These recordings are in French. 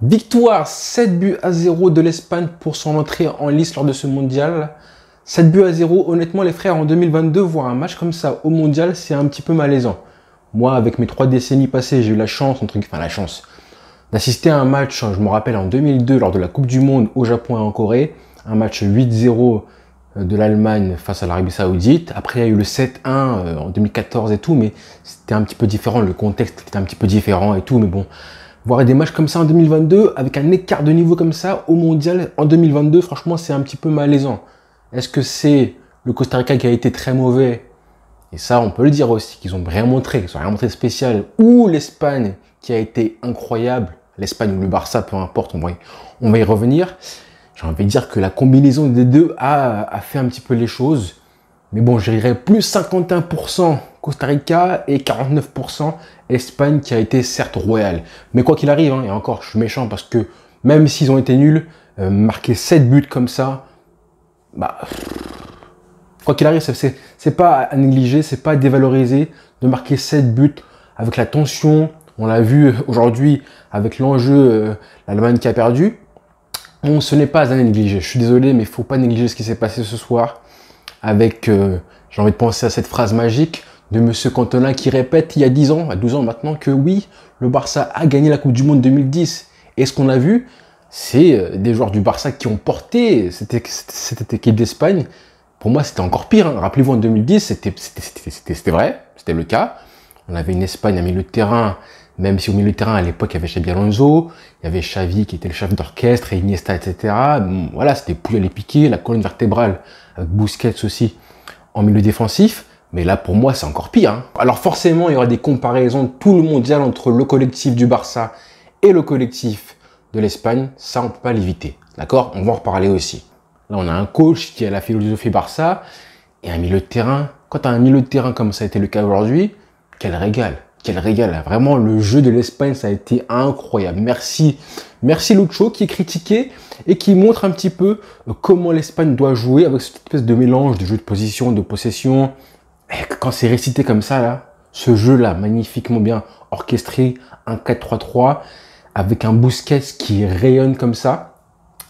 Victoire 7 buts à 0 de l'Espagne pour son entrée en lice lors de ce mondial. 7 buts à 0, honnêtement les frères, en 2022, voir un match comme ça au mondial, c'est un petit peu malaisant. Moi, avec mes 3 décennies passées, j'ai eu la chance, d'assister à un match, je me rappelle, en 2002, lors de la Coupe du Monde au Japon et en Corée. Un match 8-0 de l'Allemagne face à l'Arabie Saoudite. Après, il y a eu le 7-1 en 2014 et tout, mais c'était un petit peu différent, le contexte était un petit peu différent et tout, mais bon. Voir des matchs comme ça en 2022, avec un écart de niveau comme ça, au mondial en 2022, franchement, c'est un petit peu malaisant. Est-ce que c'est le Costa Rica qui a été très mauvais? Et ça, on peut le dire aussi, qu'ils ont rien montré, qu'ils ont rien montré de spécial. Ou l'Espagne qui a été incroyable. L'Espagne ou le Barça, peu importe, on va y revenir. J'ai envie de dire que la combinaison des deux a fait un petit peu les choses. Mais bon, je dirais plus 51% Costa Rica et 49% Espagne qui a été certes royale. Mais quoi qu'il arrive, et encore, je suis méchant parce que même s'ils ont été nuls, marquer 7 buts comme ça, bah, quoi qu'il arrive, c'est pas à négliger, c'est pas à dévaloriser de marquer 7 buts avec la tension. On l'a vu aujourd'hui avec l'enjeu, l'Allemagne qui a perdu. Ce n'est pas à négliger. Je suis désolé, mais il faut pas négliger ce qui s'est passé ce soir. Avec, j'ai envie de penser à cette phrase magique de Monsieur Cantona qui répète il y a 10 ans, à 12 ans maintenant, que oui, le Barça a gagné la Coupe du Monde 2010. Et ce qu'on a vu, c'est des joueurs du Barça qui ont porté cette équipe d'Espagne. Pour moi, c'était encore pire. Rappelez-vous, en 2010, c'était vrai, c'était le cas. On avait une Espagne à milieu de terrain, même si au milieu de terrain, à l'époque, il y avait Xabi Alonso, il y avait Xavi qui était le chef d'orchestre, et Iniesta, etc. Bon, voilà, c'était Puyol et Piqué, la colonne vertébrale, avec Busquets aussi en milieu défensif. Mais là, pour moi, c'est encore pire. Alors forcément, il y aura des comparaisons tout le mondial entre le collectif du Barça et le collectif de l'Espagne. Ça, on ne peut pas l'éviter. D'accord? On va en reparler aussi. Là, on a un coach qui a la philosophie Barça et un milieu de terrain. Quand tu as un milieu de terrain comme ça a été le cas aujourd'hui, quel régal. Quel régal. Vraiment, le jeu de l'Espagne, ça a été incroyable. Merci Lucho qui est critiqué et qui montre un petit peu comment l'Espagne doit jouer avec cette espèce de mélange de jeu de position, de possession. Et quand c'est récité comme ça, là, ce jeu-là, magnifiquement bien orchestré, un 4-3-3, avec un Busquets qui rayonne comme ça.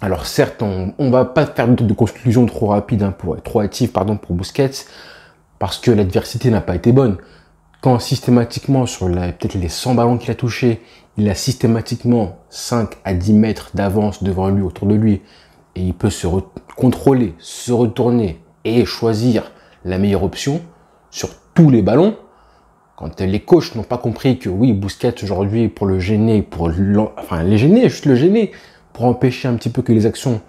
Alors certes, on va pas faire de conclusion trop rapide, trop hâtive, pour Busquets, parce que l'adversité n'a pas été bonne. Quand systématiquement, sur peut-être les 100 ballons qu'il a touchés, il a systématiquement 5 à 10 mètres d'avance devant lui, autour de lui, et il peut se contrôler, se retourner et choisir la meilleure option sur tous les ballons. Quand les coachs n'ont pas compris que oui, Busquets aujourd'hui, pour le gêner, juste le gêner, pour empêcher un petit peu que les actions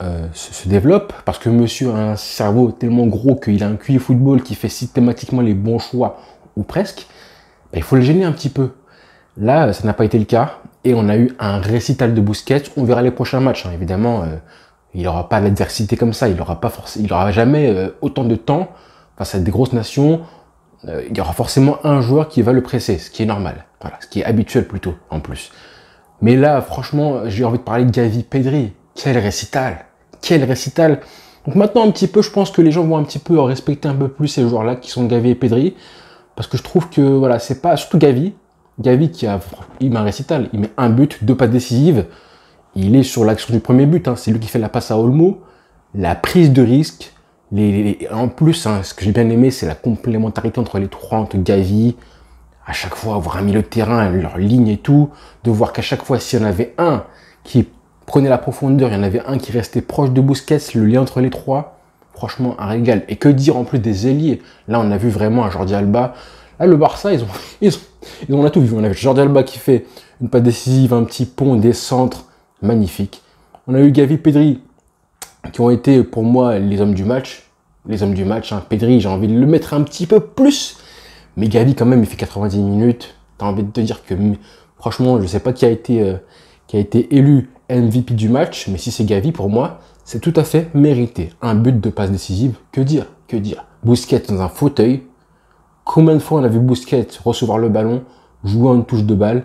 se développent, parce que monsieur a un cerveau tellement gros qu'il a un QI football qui fait systématiquement les bons choix, ou presque, il faut le gêner un petit peu. Là, ça n'a pas été le cas, et on a eu un récital de Busquets. On verra les prochains matchs, évidemment. Il n'aura pas l'adversité comme ça, il n'aura jamais autant de temps face à des grosses nations. Il y aura forcément un joueur qui va le presser, ce qui est normal, voilà, ce qui est habituel plutôt, en plus. Mais là, franchement, j'ai envie de parler de Gavi, Pedri. Quel récital! Quel récital! Donc maintenant, un petit peu, je pense que les gens vont un petit peu respecter un peu plus ces joueurs-là qui sont Gavi et Pedri. Parce que je trouve que, voilà, c'est pas, surtout Gavi il met un récital, il met un but, 2 passes décisives. Il est sur l'action du premier but, c'est lui qui fait la passe à Olmo. La prise de risque, en plus, ce que j'ai bien aimé, c'est la complémentarité entre les trois, entre Gavi, à chaque fois, avoir un milieu de terrain, leur ligne et tout, de voir qu'à chaque fois, s'il y en avait un qui prenait la profondeur, il y en avait un qui restait proche de Busquets, le lien entre les trois, franchement, un régal. Et que dire en plus des ailiers? Là, on a vu vraiment un Jordi Alba. Là, le Barça, on a tout vu. On a vu Jordi Alba qui fait une passe décisive, un petit pont, des centres, magnifique. On a eu Gavi, Pedri, qui ont été pour moi les hommes du match. Les hommes du match, Pedri, j'ai envie de le mettre un petit peu plus. Mais Gavi, quand même, il fait 90 minutes. T'as envie de te dire que, franchement, je ne sais pas qui a été élu MVP du match, mais si c'est Gavi, pour moi, c'est tout à fait mérité. Un but de passe décisive, que dire? Busquets dans un fauteuil. Combien de fois on a vu Busquets recevoir le ballon, jouer en une touche de balle,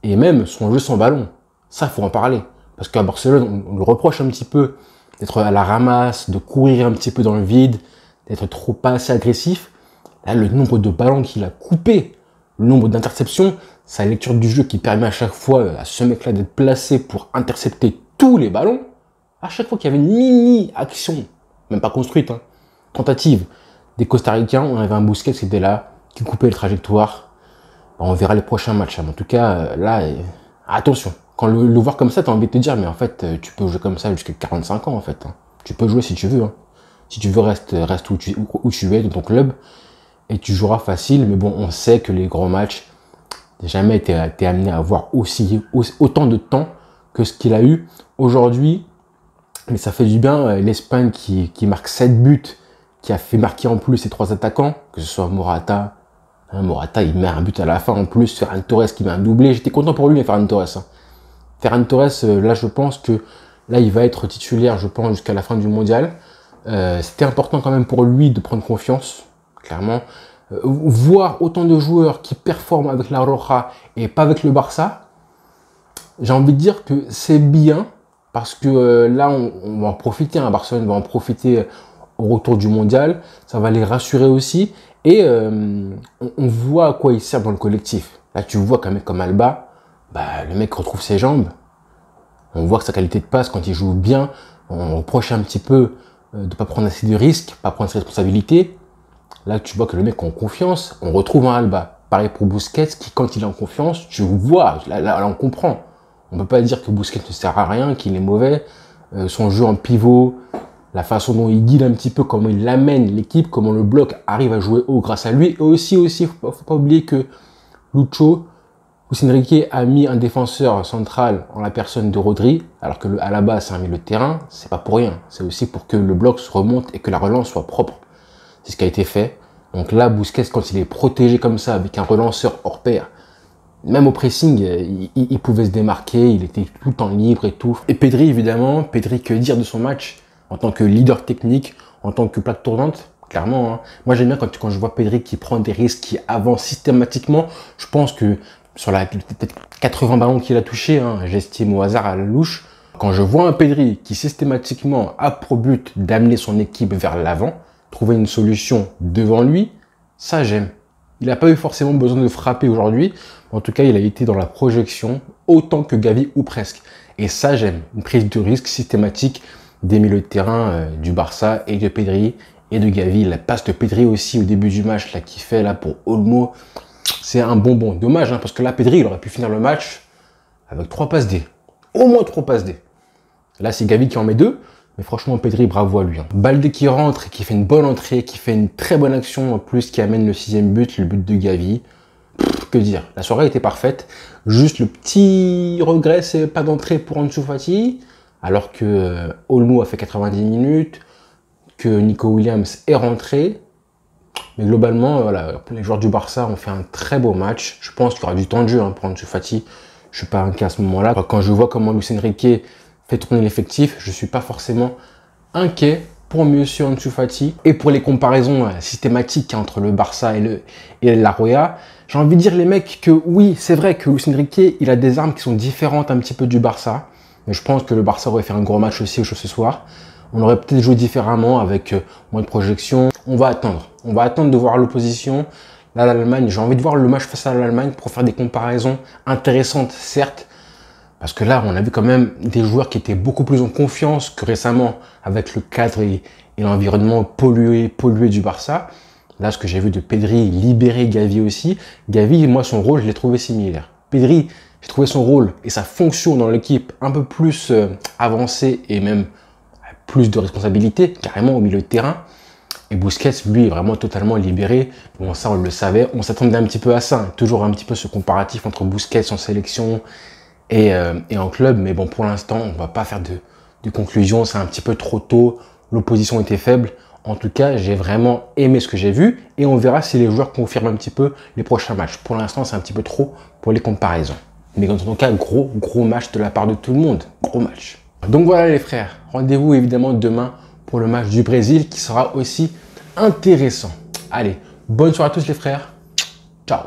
et même son jeu sans ballon. Ça, faut en parler. Parce qu'à Barcelone, on lui reproche un petit peu d'être à la ramasse, de courir un petit peu dans le vide, d'être pas assez agressif. Là, le nombre de ballons qu'il a coupés, le nombre d'interceptions, sa lecture du jeu qui permet à chaque fois à ce mec-là d'être placé pour intercepter tous les ballons, à chaque fois qu'il y avait une mini-action, même pas construite, hein, tentative des Costa-Ricains, on avait un Busquets qui était là, qui coupait les trajectoires. On verra les prochains matchs. Hein. En tout cas, là, attention. Quand le voir comme ça, t'as envie de te dire, mais en fait, tu peux jouer comme ça jusqu'à 45 ans, en fait. Hein. Tu peux jouer si tu veux. Hein. Si tu veux, reste où tu es, dans ton club. Et tu joueras facile. Mais bon, on sait que les grands matchs, jamais été amené à avoir autant de temps que ce qu'il a eu aujourd'hui. Mais ça fait du bien. L'Espagne qui marque 7 buts, qui a fait marquer en plus ses 3 attaquants, que ce soit Morata. Morata, il met un but à la fin en plus. Ferran Torres qui met un doublé. J'étais content pour lui, mais Ferran Torres. Hein. Ferran Torres, là, je pense que là, il va être titulaire, je pense, jusqu'à la fin du mondial. C'était important quand même pour lui de prendre confiance, clairement. Voir autant de joueurs qui performent avec la Roja et pas avec le Barça, j'ai envie de dire que c'est bien parce que là, on va en profiter. Hein, Barcelone va en profiter au retour du mondial. Ça va les rassurer aussi. Et on voit à quoi il sert dans le collectif. Là, tu vois qu'un mec comme Alba, bah, le mec retrouve ses jambes. On voit que sa qualité de passe, quand il joue bien, on reproche un petit peu de ne pas prendre assez de risques, pas prendre ses responsabilités. Là, tu vois que le mec est en confiance. On retrouve un Alba. Pareil pour Busquets, qui, quand il est en confiance, tu vois, là on comprend. On ne peut pas dire que Busquets ne sert à rien, qu'il est mauvais. Son jeu en pivot, la façon dont il guide un petit peu, comment il amène l'équipe, comment le bloc arrive à jouer haut grâce à lui. Et aussi, faut pas oublier que Luis Enrique a mis un défenseur central en la personne de Rodri, alors que à la base c'est un milieu de terrain, c'est pas pour rien. C'est aussi pour que le bloc se remonte et que la relance soit propre. C'est ce qui a été fait. Donc là, Busquets, quand il est protégé comme ça, avec un relanceur hors pair, même au pressing, il pouvait se démarquer, il était tout le temps libre et tout. Et Pedri, évidemment, Pedri, que dire de son match en tant que leader technique, en tant que plaque tournante, clairement. Hein. Moi, j'aime bien quand je vois Pedri qui prend des risques, qui avance systématiquement. Je pense que sur peut-être 80 ballons qu'il a touchés, hein, j'estime au hasard à la louche, quand je vois un Pedri qui systématiquement a pour but d'amener son équipe vers l'avant, trouver une solution devant lui, ça j'aime. Il n'a pas eu forcément besoin de frapper aujourd'hui. En tout cas, il a été dans la projection autant que Gavi ou presque. Et ça, j'aime. Une prise de risque systématique des milieux de terrain du Barça et de Pedri et de Gavi. La passe de Pedri aussi au début du match là qu'il fait là pour Olmo, c'est un bonbon. Dommage, hein, parce que là, Pedri, il aurait pu finir le match avec 3 passes D. Au moins 3 passes D. Là, c'est Gavi qui en met 2. Mais franchement, Pedri, bravo à lui. Hein. Balde qui rentre, qui fait une bonne entrée, qui fait une très bonne action en plus, qui amène le 6e but, le but de Gavi. Que dire, la soirée était parfaite. Juste le petit regret, c'est pas d'entrée pour Ansu Fati, alors que Olmo a fait 90 minutes, que Nico Williams est rentré. Mais globalement, voilà, les joueurs du Barça ont fait un très beau match. Je pense qu'il y aura du temps de jeu hein, pour Ansu Fati. Je suis pas inquiet à ce moment-là. Quand je vois comment Luis Enrique fait tourner l'effectif, je suis pas forcément inquiet pour monsieur Ansu Fati. Et pour les comparaisons systématiques entre le Barça et la Roya, j'ai envie de dire les mecs que oui, c'est vrai que Luis Enrique, il a des armes qui sont différentes un petit peu du Barça. Mais je pense que le Barça aurait fait un gros match aussi ce soir. On aurait peut-être joué différemment avec moins de projection. On va attendre. On va attendre de voir l'opposition. Là, l'Allemagne, j'ai envie de voir le match face à l'Allemagne pour faire des comparaisons intéressantes, certes. Parce que là, on a vu quand même des joueurs qui étaient beaucoup plus en confiance que récemment avec le cadre et l'environnement pollué du Barça. Là, ce que j'ai vu de Pedri libérer Gavi aussi. Gavi, moi, son rôle, je l'ai trouvé similaire. Pedri, j'ai trouvé son rôle et sa fonction dans l'équipe un peu plus avancée et même plus de responsabilité, carrément au milieu de terrain. Et Busquets, lui, est vraiment totalement libéré. Bon, ça, on le savait. On s'attendait un petit peu à ça. Toujours un petit peu ce comparatif entre Busquets en sélection et en club. Mais bon, pour l'instant, on ne va pas faire de conclusion. C'est un petit peu trop tôt. L'opposition était faible. En tout cas, j'ai vraiment aimé ce que j'ai vu. Et on verra si les joueurs confirment un petit peu les prochains matchs. Pour l'instant, c'est un petit peu trop pour les comparaisons. Mais en tout cas, gros match de la part de tout le monde. Gros match. Donc voilà les frères. Rendez-vous évidemment demain pour le match du Brésil qui sera aussi intéressant. Allez, bonne soirée à tous les frères. Ciao.